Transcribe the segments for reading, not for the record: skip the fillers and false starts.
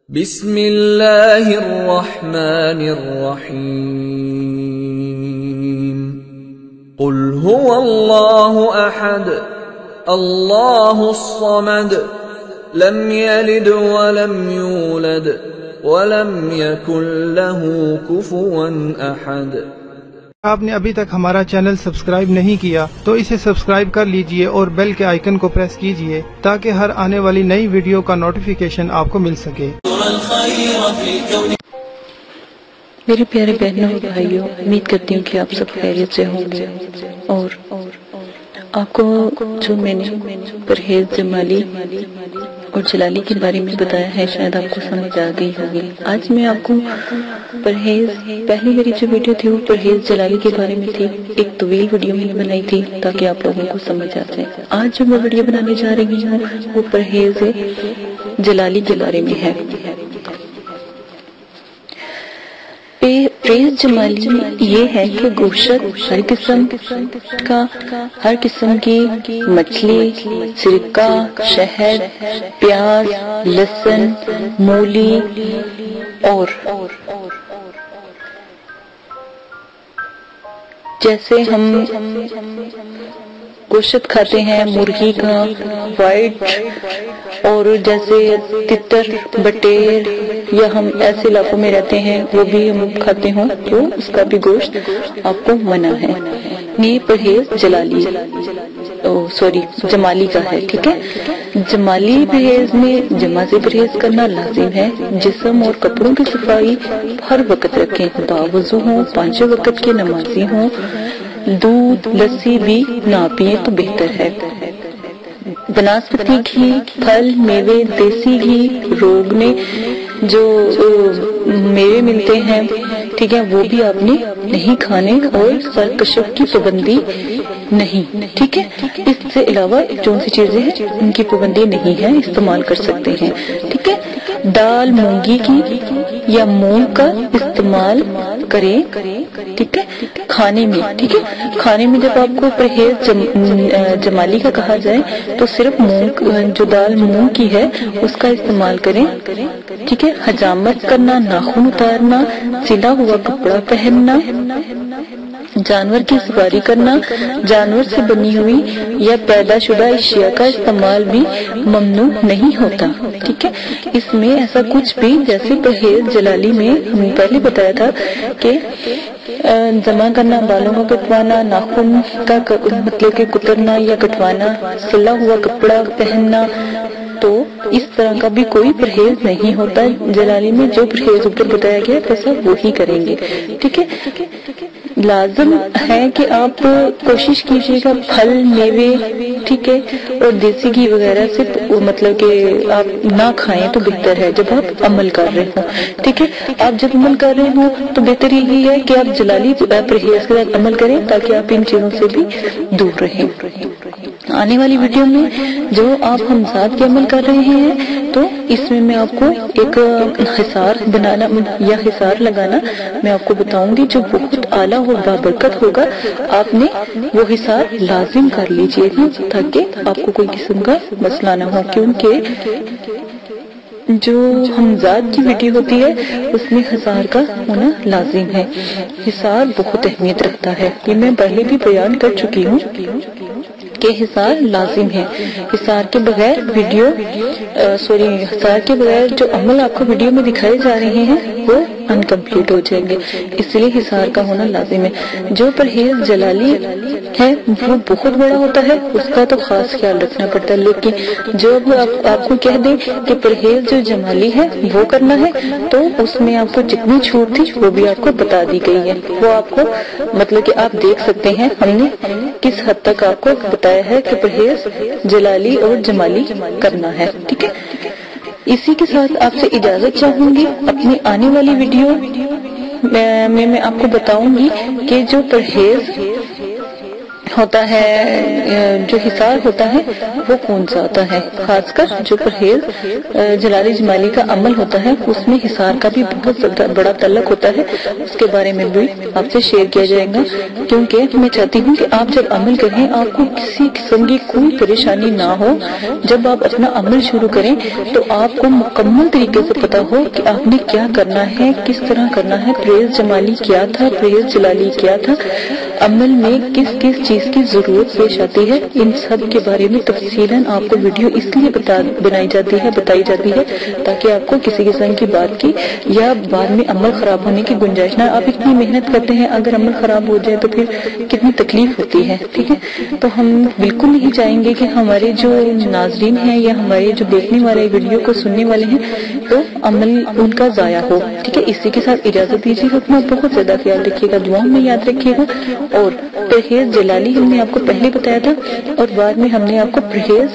بسم اللہ الرحمن الرحیم قل هو اللہ احد اللہ الصمد لم یلد ولم یولد ولم یکن له کفوا احد۔ آپ نے ابھی تک ہمارا چینل سبسکرائب نہیں کیا تو اسے سبسکرائب کر لیجئے اور بیل کے آئیکن کو پریس کیجئے تاکہ ہر آنے والی نئی ویڈیو کا نوٹیفیکیشن آپ کو مل سکے۔ میرے پیارے بہنوں اور بھائیوں، امید کرتی ہوں کہ آپ سب خیریت سے ہوں گے، اور آپ کو جو میں نے پرہیز جمالی اور جلالی کے بارے میں بتایا ہے شاید آپ کو سمجھ آ گئی ہوگی۔ آج میں آپ کو پرہیز، پہلی میری جو ویڈیو تھی وہ پرہیز جلالی کے بارے میں تھی، ایک طویل ویڈیو میں نے بنائی تھی تاکہ آپ لوگوں کو سمجھ آ جائے۔ آج جو میں ویڈیو بنانے جا رہی ہوں وہ پرہیز جلالی کے بارے میں ہے۔ پرہیز جمالی یہ ہے کہ گوشت ہر قسم کی مچھلی، سرکہ، شہد، پیاز، لہسن، مولی اور جیسے ہم گوشت کھاتے ہیں مرغی کا وائٹ، اور جیسے تتر، بٹیر، یا ہم ایسے علاقوں میں رہتے ہیں وہ بھی ہم کھاتے ہوں تو اس کا بھی گوشت آپ کو منع ہے۔ یہ پرہیز جمالی کا ہے، ٹھیک ہے۔ جمالی پرہیز میں جمع سے پرہیز کرنا لازم ہے۔ جسم اور کپڑوں کی صفائی ہر وقت رکھیں، باوضو ہوں، 5 وقت کے نمازی ہوں، دودھ لسی بھی نہ پیئیں تو بہتر ہے۔ بناسپتی گھی، پھل، میوے، دیسی گھی، روگنے جو میوے ملتے ہیں، ٹھیک ہے، وہ بھی آپ نے نہیں کھانے، اور سرکشف کی پابندی نہیں، ٹھیک ہے۔ اس سے علاوہ جو سی چیزیں ہیں ان کی پابندی نہیں ہے، استعمال کر سکتے ہیں، ٹھیک ہے۔ دال مونگی کی یا مونگ کا استعمال کریں، ٹھیک ہے، کھانے میں، ٹھیک ہے۔ کھانے میں جب آپ کو پرہیز جمالی کا کہا جائے تو صرف مونگ، جو دال مونگ کی ہے اس کا استعمال کریں، ٹھیک ہے۔ حجامت کرنا، ناخن اتارنا، سلا ہوا کپڑا پہننا، جانور کی سواری کرنا، جانور سے بنی ہوئی یا پیدا شدہ اشیاء کا استعمال بھی ممنوع نہیں ہوتا، ٹھیک ہے۔ اس میں ایسا کچھ بھی، جیسے پرہیز جلالی میں ہم نے پہلے بتایا تھا کہ جمع کرنا، بالوں کا کٹوانا، ناخن کا مطلب کہ کترنا یا کٹوانا، سلا ہوا کپڑا پہننا، تو اس طرح کا بھی کوئی پرہیز نہیں ہوتا جلالی میں۔ جو پرہیز اوپر بتایا گیا ویسا وہی کریں گے، ٹھیک ہے۔ لازم ہے کہ آپ کوشش کیجیے گا پھل، میوے، ٹھیک ہے، اور دیسی گھی وغیرہ سے مطلب کہ آپ نہ کھائیں تو بہتر ہے جب آپ عمل کر رہے ہوں، ٹھیک ہے۔ آپ جب عمل کر رہے ہوں تو بہتر یہی ہے کہ آپ جلالی پرہیز کے ساتھ عمل کریں تاکہ آپ ان چیزوں سے بھی دور رہیں۔ آنے والی ویڈیو میں جو آپ ہمزاد کے عمل کر رہے ہیں تو اس میں آپ کو ایک حصار بنانا یا حصار لگانا میں آپ کو بتاؤں گی جو بہت اعلیٰ اور بابرکت ہوگا۔ آپ نے وہ حصار لازم کر لیجئے گا تاکہ آپ کو کوئی قسم کا مسئلہ نہ ہو، کیونکہ جو ہمزاد کی ویڈیو ہوتی ہے اس میں حصار کا ہونا لازم ہے۔ حصار بہت اہمیت رکھتا ہے، یہ میں پہلے بھی بیان کر چکی ہوں کہ حصار لازم ہے۔ حصار کے بغیر حصار کے بغیر جو عمل آپ کو ویڈیو میں دکھائے جا رہے ہیں وہ انکمپلیٹ ہو جائیں گے، اس لیے حصار کا ہونا لازم ہے۔ جو پرہیز جلالی ہے وہ بہت بڑا ہوتا ہے، اس کا تو خاص خیال رکھنا پڑتا ہے، لیکن جو آپ کو کہہ دیں کہ پرہیز جو جمالی ہے وہ کرنا ہے تو اس میں آپ کو جتنی چھوٹ تھی وہ بھی آپ کو بتا دی گئی ہے، وہ آپ کو مطلب کہ آپ دیکھ سکتے ہیں ہم نے کس حد تک آپ کو بتایا ہے کہ پرہیز جلالی اور جمالی کرنا ہے، ٹھیک ہے۔ اسی کے ساتھ آپ سے اجازت چاہوں گی، اپنی آنے والی ویڈیو میں آپ کو بتاؤں گی کہ جو پرہیز ہوتا ہے، جو حصار ہوتا ہے وہ کون سا ہوتا ہے؟ خاص کر جو پرہیز جلالی جمالی کا عمل ہوتا ہے اس میں حصار کا بھی بہت بڑا تعلق ہوتا ہے، اس کے بارے میں بھی آپ سے شیئر کیا جائے گا، کیونکہ میں چاہتی ہوں کہ آپ جب عمل کریں آپ کو کسی قسم کی کوئی پریشانی نہ ہو۔ جب آپ اپنا عمل شروع کریں تو آپ کو مکمل طریقے سے پتا ہو کہ آپ نے کیا کرنا ہے، کس طرح کرنا ہے، پرہیز جمالی کیا تھا، پرہیز جلالی کیا تھا، عمل میں کس کس چیز کی ضرورت پیش آتی ہے، ان سب کے بارے میں تفصیلاً آپ کو ویڈیو اس لیے بتائی جاتی ہے تاکہ آپ کو کسی قسم کی بات کی یا بعد میں عمل خراب ہونے کی گنجائش نہ۔ آپ اتنی محنت کرتے ہیں، اگر عمل خراب ہو جائے تو پھر کتنی تکلیف ہوتی ہے، ٹھیک ہے؟ تو ہم بالکل نہیں چاہیں گے کہ ہمارے جو ناظرین ہیں یا ہمارے جو دیکھنے والے ویڈیو کو سننے والے ہیں تو عمل ان کا ضائع ہو، ٹھیک ہے؟ اسی کے ساتھ اجازت دیجیے گا، اپنا بہت زیادہ خیال رکھیے گا، دعاؤں میں یاد رکھیے گا۔ اور پرہیز جلالی ہم نے آپ کو پہلے بتایا تھا اور بعد میں ہم نے آپ کو پرہیز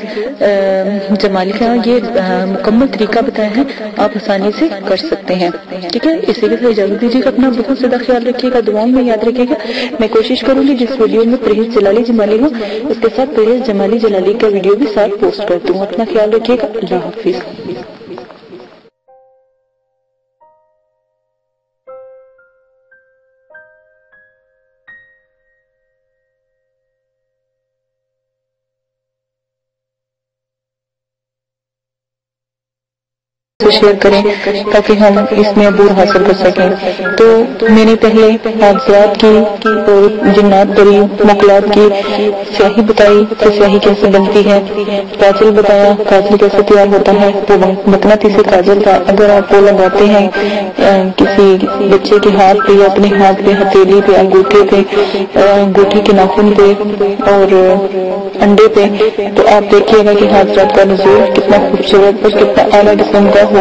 جمالی کا یہ مکمل طریقہ بتایا ہے، آپ آسانی سے کر سکتے ہیں، ٹھیک ہے؟ اسی کے ساتھ اجازت دیجیے گا، اپنا بہت زیادہ خیال رکھیے گا، دعاؤں میں یاد رکھیے گا۔ میں کوشش کروں گی جس ویڈیو میں پرہیز جلالی جمالی ہو اس کے ساتھ پرہیز جمالی جلالی کا ویڈیو بھی ساتھ پوسٹ کر دوں۔ اپنا خیال رکھیے گا، اللہ حافظ۔ شیئر کریں تاکہ ہم اس میں عبور حاصل کر سکیں۔ تو میں نے پہلے حادثات کی اور جنات پری مخلوقات کی سیاہی بتائی کہ سیاہی کیسے بنتی ہے، کاجل بتایا کاجل کیسے تیار ہوتا ہے، وہ مقناطیسی کاجل کا اگر آپ وہ لگاتے ہیں کسی بچے کے ہاتھ پہ یا اپنے ہاتھ پہ، ہتھیلی پہ، انگوٹھے پہ، انگوٹھی کے ناخن پہ اور انڈے پہ، تو آپ دیکھیے گا کہ حادثات کا نزول کتنا خوبصورت اور کتنا اعلیٰ قسم کا ہوگا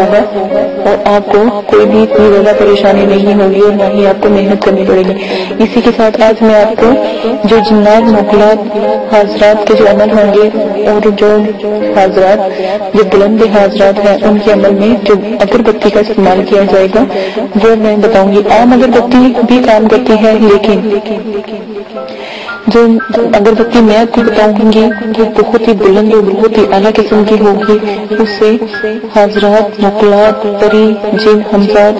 اور آپ کو کوئی بھی اتنی زیادہ پریشانی نہیں ہوگی اور نہ ہی آپ کو محنت کرنی پڑے گی۔ اسی کے ساتھ آج میں آپ کو جو جنات مخلوقات حاضرات کے جو عمل ہوں گے اور جو حاضرات جو بلند حاضرات ہیں ان کے عمل میں جو اگربتی کا استعمال کیا جائے گا وہ میں بتاؤں گی۔ عام اگربتی بھی کام کرتی ہے لیکن جو اگربتی میں آپ کو بتاؤں گی وہ بہت ہی بلند اور بہت ہی اعلیٰ قسم کی ہوگی، اس سے حاضرات مخلوقات پری جن ہمزاد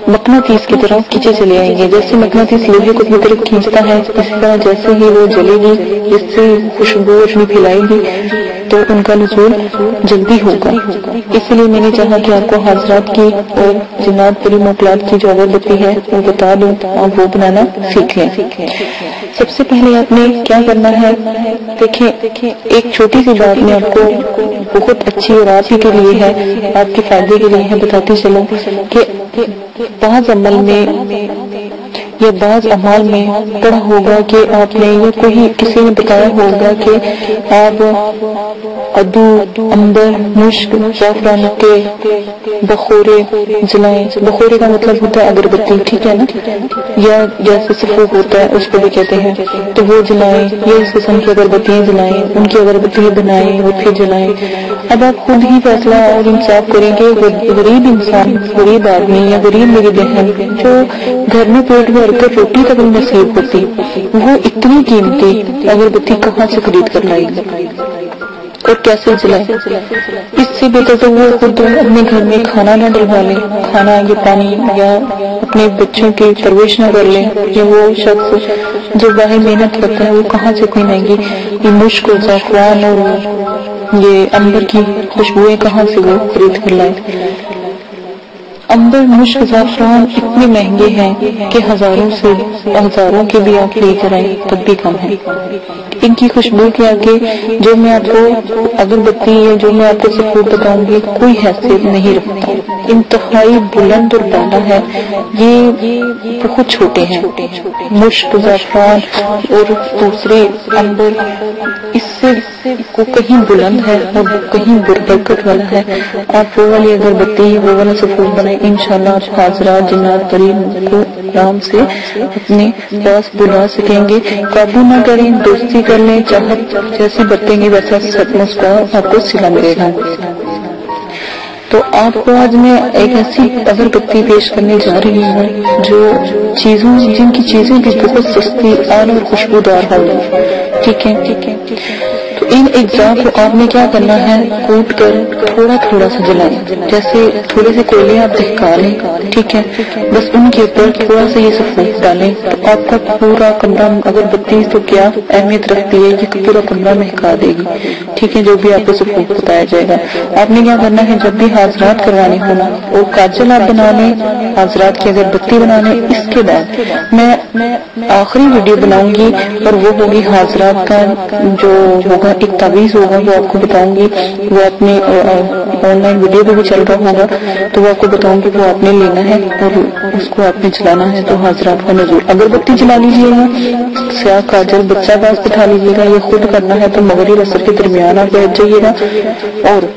مقناطیس کی طرح کھینچے چلے آئیں گے۔ جیسے مقناطیس لوہے کو اپنی طرف کھینچتا ہے اس طرح جیسے ہی وہ جلے گی اس سے خوشبو اپنی پھیلائے گی تو ان کا نزول جلدی ہوگا۔ اس لیے میں نے چاہا کہ آپ کو حاضرات کی اور جنات پری مخلوقات کی جو اگربتی ہے وہ بتا دوں، آپ وہ بنانا سیکھ لیں۔ سب سے پہلے آپ نے کیا کرنا ہے، دیکھیں ایک چھوٹی سی بات میں آپ کو بہت اچھی اور آپ ہی کے لیے ہے، آپ کے فائدے کے لیے ہے، بتاتی چلوں کہ بعض عمل میں یا بعض اعمال میں پڑھا ہوگا کہ آپ نے یا کوئی کسی نے بتایا ہوگا کہ آپ ادو، عنبر، مشک، زعفران کے بخورے جلائیں۔ بخورے کا مطلب ہوتا ہے اگربتی، ٹھیک ہے نا، یا جیسے سفوف ہوتا ہے اس کو بھی کہتے ہیں، تو وہ جلائیں یا اس قسم کی اگربتیاں جلائیں، ان کی اگربتیاں بنائیں اور پھر جلائیں۔ اب آپ خود ہی فیصلہ اور انصاف کریں کہ غریب انسان، غریب آدمی یا غریب میری بہن جو گھر میں پیٹ بھر کر روٹی تک نصیب ہوتی وہ اتنی قیمتی اگربتی کہاں سے خرید کر لائے گی اور کیسے جلائے؟ اس سے بہتر تو وہ خود اپنے گھر میں کھانا نہ ڈلوا لیں، کھانا یا پانی یا اپنے بچوں کی پرورش نہ کر لیں، یا وہ شخص جو باہر محنت کرتا ہے وہ کہاں سے اتنی مہنگی یہ مشک اور زعفران اور یہ عنبر کی خوشبوئیں کہاں سے وہ خرید کر لائے؟ عنبر، مشک، زعفران اتنے مہنگے ہیں کہ ہزاروں کے بھی آپ لے کر آئیں تب بھی کم ہے۔ ان کی خوشبو کے آگے جو میں آپ کو اگربتی یا جو میں آپ کو سفور بتاؤں گی کوئی حیثیت نہیں رکھتا، انتہائی بلند اور بالا ہے، یہ بہت چھوٹے ہیں۔ مشک، زعفران اور دوسرے عنبر اس سے کو کہیں بلند ہے اور کہیں برکت والا ہے۔ آپ وہ والی اگربتی وہ والا سفور بنائیں، انشاءاللہ آپ حاضرات جنات پری کو آرام سے اپنے پاس بلا سکیں گے۔ قابو نہ کریں، دوستی کر لیں، چاہت جیسی برتیں گے ویسا مسکراہٹ آپ کو سلا ملے گا۔ تو آپ کو آج میں ایک ایسی اگربتی پیش کرنے جا رہی ہوں جو جن کی چیزیں بھی بہت سستی اعلی اور خوشبودار ہوں، ٹھیک ہے۔ تو ان اجزاء کو آپ نے کیا کرنا ہے، کوٹ کر تھوڑا تھوڑا سا جلائیں، جیسے تھوڑے سے کوئلے آپ دہکا لیں، ٹھیک ہے، بس ان کے اوپر تھوڑا سا یہ سفید ڈالیں تو آپ کا پورا کمرہ، اگربتی تو کیا اہمیت رکھتی ہے، یہ پورا کمرہ مہکا دے گی، ٹھیک ہے، جو بھی آپ کو سفید بتایا جائے گا۔ آپ نے کیا کرنا ہے، جب بھی حاضرات کروانے ہونا اور کاجل آپ بنا لیں، حاضرات کی اگربتی بنا لیں، اس کے بعد میں آخری ویڈیو بناؤں گی اور وہ ہوگی حاضرات کا جو ہوگا ایک تعویذ ہوگا، وہ آپ کو بتاؤں گی، وہ اپنے آن لائن ویڈیو پہ بھی چل رہا ہوگا تو وہ آپ کو بتاؤں گی، وہ آپ نے لینا ہے اور اس کو آپ نے چلانا ہے۔ تو حاضرات کا نزول، اگربتی جلا لیجیے گا، سیاہ کاجل بچہ پاس بٹھا لیجیے گا، یہ خود کرنا ہے تو مغرب عصر کے درمیان آپ بیٹھ جائیے گا اور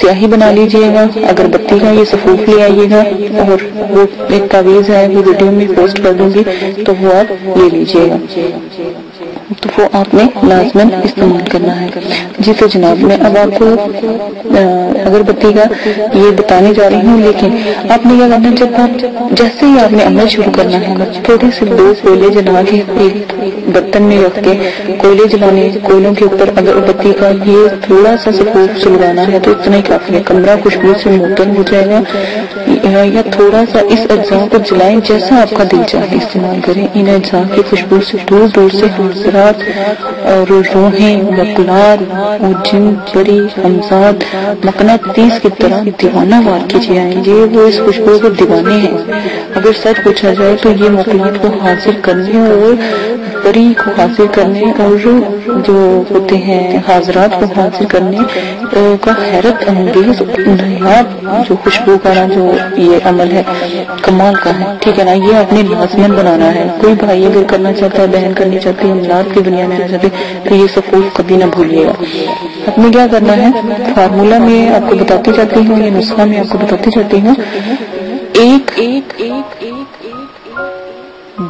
سیاہی بنا لیجیے گا، اگربتی کا یہ سفوف لے آئیے گا اور وہ ایک تعویذ ہے، وہ ویڈیو میں پوسٹ کر دوں گی تو وہ آپ لے لیجیے گا، تو وہ آپ نے لازماً استعمال کرنا ہے۔ جی تو جناب میں اب آپ کو اگربتی کا یہ بتانے جا رہی ہوں، لیکن آپ نے کیا کرنا ہے، جب آپ جیسے ہی آپ نے عمل شروع کرنا ہے، تھوڑے سے 2 کوئلے جلا کے ایک برتن میں رکھ کے کوئلے جلانے، کوئلوں کے اوپر اگربتی کا یہ تھوڑا سا سفوف سلگانا ہے تو اتنا ہی کافی ہے، کمرہ خوشبو سے معطر ہو جائے گا۔ یا تھوڑا سا اس اجزاء کو جلائیں، جیسا آپ کا دل چاہے استعمال کریں، ان اجزاء کی خوشبو سے دور دور سے حاضرات اور روحیں، مقلات اور جن پری ہمزاد مقناطیس کی طرح دیوانہ وار کیجیے آئیں گے، وہ اس خوشبو کے دیوانے ہیں۔ اگر سچ پوچھا جائے تو یہ مقلات کو حاصل کرنے اور پری کو حاصل کرنے اور جو ہوتے ہیں حاضرات کو حاصل کرنے کا حیرت انگیز نایاب جو خوشبو کا جو یہ عمل ہے کمال کا ہے، ٹھیک ہے نا، یہ آپ نے لازماً بنانا ہے۔ کوئی بھائی اگر کرنا چاہتا ہے، بہن کرنی چاہتی ہے، املاک کی دنیا میں آنا چاہتے تو یہ سفوف کبھی نہ بھولیے گا۔ آپ نے کیا کرنا ہے، فارمولہ میں آپ کو بتاتی جاتی ہوں، یہ نسخہ میں آپ کو بتاتی جاتی ہوں، ایک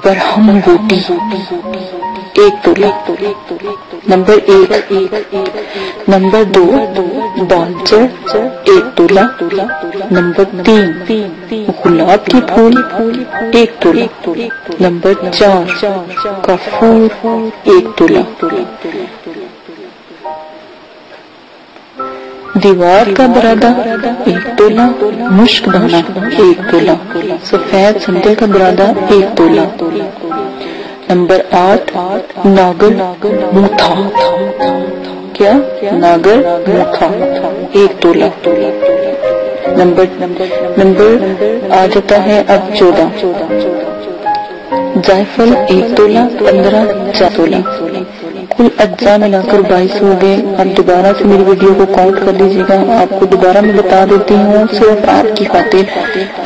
برہم بوٹی 1 تولہ، نمبر 1، نمبر 2 بالچر 1 تولہ، نمبر 3 گلاب کے پھول 1 تولہ، نمبر 4 کافور 1 تولہ، دیوار کا برادہ 1 تولہ، مشک دانہ 1 تولہ، سفید سندل کا برادہ 1 تولہ، نمبر 8 ناگر موتھا، کیا ناگر موتھا 1 تولہ، نمبر آ جاتا ہے اب 14 جائفل 1 تولہ، 15 4 تولہ، کل اجزاء ملا کر 22 ہو گئے۔ اب دوبارہ سے میری ویڈیو کو کاؤنٹ کر لیجیے گا، آپ کو دوبارہ میں بتا دیتی ہوں صرف آپ کی خاطر،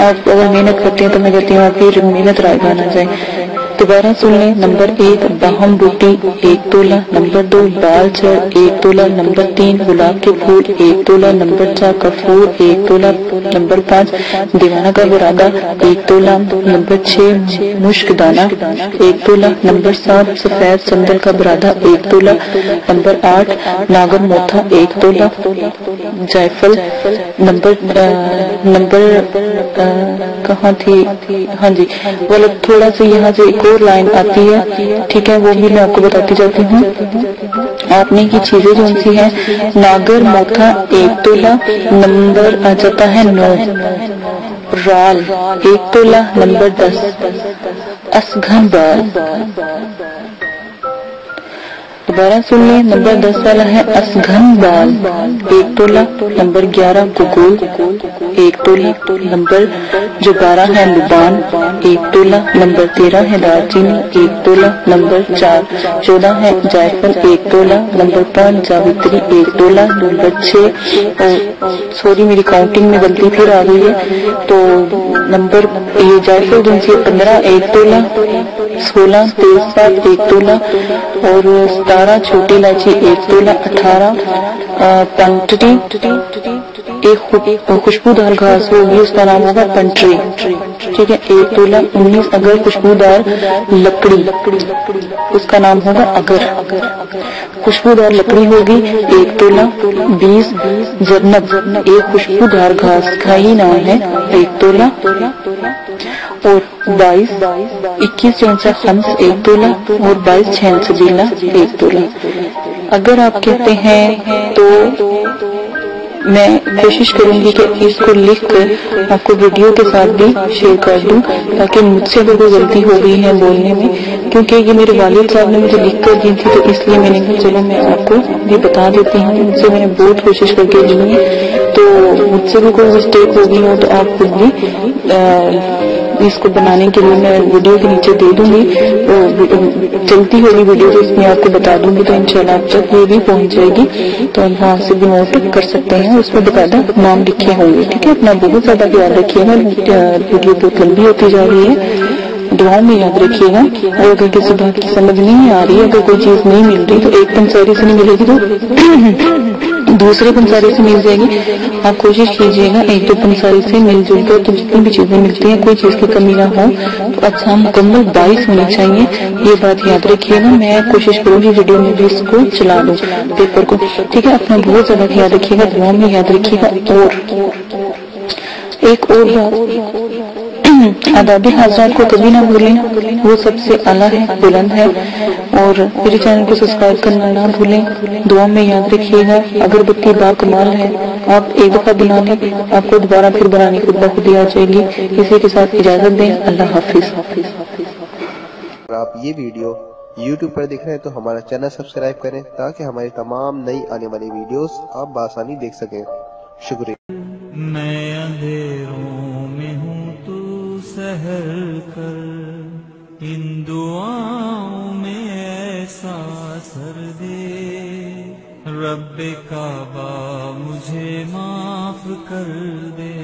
آپ اگر محنت کرتے ہیں تو میں کہتی ہوں آپ کی محنت رائگاں نہ جائے۔ دوبارہ سن لیں، نمبر 1 باہم بوٹی 1 تولہ، نمبر 2 بال چر 1 تولہ، نمبر 3 گلاب کے پھول 1 تولہ، نمبر 4 کفور 1 تولہ، نمبر 5 دیوانہ کا برادہ 1 تولہ، نمبر 6 مشک دانہ 1 تولہ، نمبر 7 سفید سندل کا برادہ 1 تولہ، نمبر 8 ناگر موتھا 1 تولہ، جائفل نمبر کہاں تھی، ہاں جی غلط، تھوڑا سا یہاں سے ایک اور لائن آتی ہے، ٹھیک ہے، وہ بھی میں آپ کو بتاتی جاتی ہوں۔ آپ نے کی چیزیں جو سی ہیں، ناگر موتھا 1 تولہ، نمبر آ جاتا ہے 9، رال 1 تولہ، نمبر 10 اسگھن بال، دوبارہ سن لیں، نمبر 10 والا ہے اسگھن بال 1 تولہ، نمبر 11 گگول 1 تولہ، نمبر جو 12 ہے لبان 1 تولہ، نمبر 13 ہے دار چینی 1 تولہ، نمبر 14 ہے جائفل 1 تولہ، نمبر 5 جاوتری 1 تولہ، نمبر 6 سوری میری کاؤنٹنگ میں غلطی پھر آ گئی ہے، تو نمبر یہ جائفل جو سی 15 1 تولہ، 16 تیزپات 1 تولہ، اور 17 چھوٹی الائچی 1 تولہ، 18 پنٹری ایک خوشبودار گھاس ہوگی، اس کا نام ہوگا پنٹری، ٹھیک ہے. 1 تولہ 19 اگر خوشبودار لکڑی، اس کا نام ہوگا اگر. خوشبودار لکڑی ہوگی 1 تولہ. 20 جرنب، ایک خوشبودار گھاس کھائی نام ہے 1 تولہ. اور 21 چونسا خمس 1 تولہ. اور 22 چھین سبیلہ 1 تولہ. اگر آپ کہتے ہیں تو میں کوشش کروں گی کہ اس کو لکھ کر آپ کو ویڈیو کے ساتھ بھی شیئر کر دوں، تاکہ مجھ سے کوئی غلطی ہو گئی ہے بولنے میں، کیونکہ یہ میرے والد صاحب نے مجھے لکھ کر دی تھی، تو اس لیے میں نے کہا چلو میں آپ کو یہ بتا دیتی ہوں. مجھ سے میں نے بہت کوشش کر کے دی ہے، تو مجھ سے بھی کوئی مسٹیک ہو گئی ہو تو آپ خود بھی اس کو بنانے کے لیے میں ویڈیو کے نیچے دے دوں گی. چلتی ہوگی ویڈیو تو اس میں آپ کو بتا دوں گی، تو انشاءاللہ آپ تک یہ بھی پہنچ جائے گی، تو آپ وہاں سے بھی نوٹ کر سکتے ہیں. اس میں باقاعدہ نام لکھے ہوں گے. ٹھیک ہے، اپنا بہت زیادہ خیال رکھیے گا، ویڈیو بہت لمبی ہوتی جا رہی ہے. دعاؤں میں یاد رکھیے گا. اور اگر کسی بات کی سمجھ نہیں آ رہی، اگر کوئی چیز نہیں مل رہی تو ایک پنساری سے نہیں ملے گی تو دوسرے پنساری سے مل جائے گی. آپ کوشش کیجیے گا 1-2 پنساری سے مل جل کر تو جتنی بھی چیزیں ملتی ہیں کوئی چیز کی کمی نہ ہو. تو اچھا مکمل 22 ہونی چاہیے، یہ بات یاد رکھیے گا. میں کوشش کروں گی ویڈیو میں بھی اس کو چلا دوں پیپر کو. ٹھیک ہے، اپنا بہت زیادہ خیال رکھیے گا، دعاؤں میں یاد رکھیے گا. اور ایک اور بات، آداب حضرات کو کبھی نہ بھولیں، وہ سب سے اعلیٰ ہے، بلند ہے. اور میرے چینل کو سبسکرائب کرنا نہ بھولیں. دعا میں یاد رکھیے گا. اگربتی با کمال ہے، آپ ایک دفعہ بنا لیں، آپ کو دوبارہ پھر بنانے کی خود ہی آ جائے گی. اسی کے ساتھ اجازت دیں. اللہ حافظ. اگر آپ یہ ویڈیو YouTube پر دیکھ رہے ہیں تو ہمارا چینل سبسکرائب کریں تاکہ ہماری تمام نئی آنے والی ویڈیوز آپ بآسانی دیکھ سکیں. شکریہ. میں اندھیروں میں ہوں تو سحر کر، ان دعاؤں میں ایسا اثر دے، رب کعبہ مجھے معاف کر دے.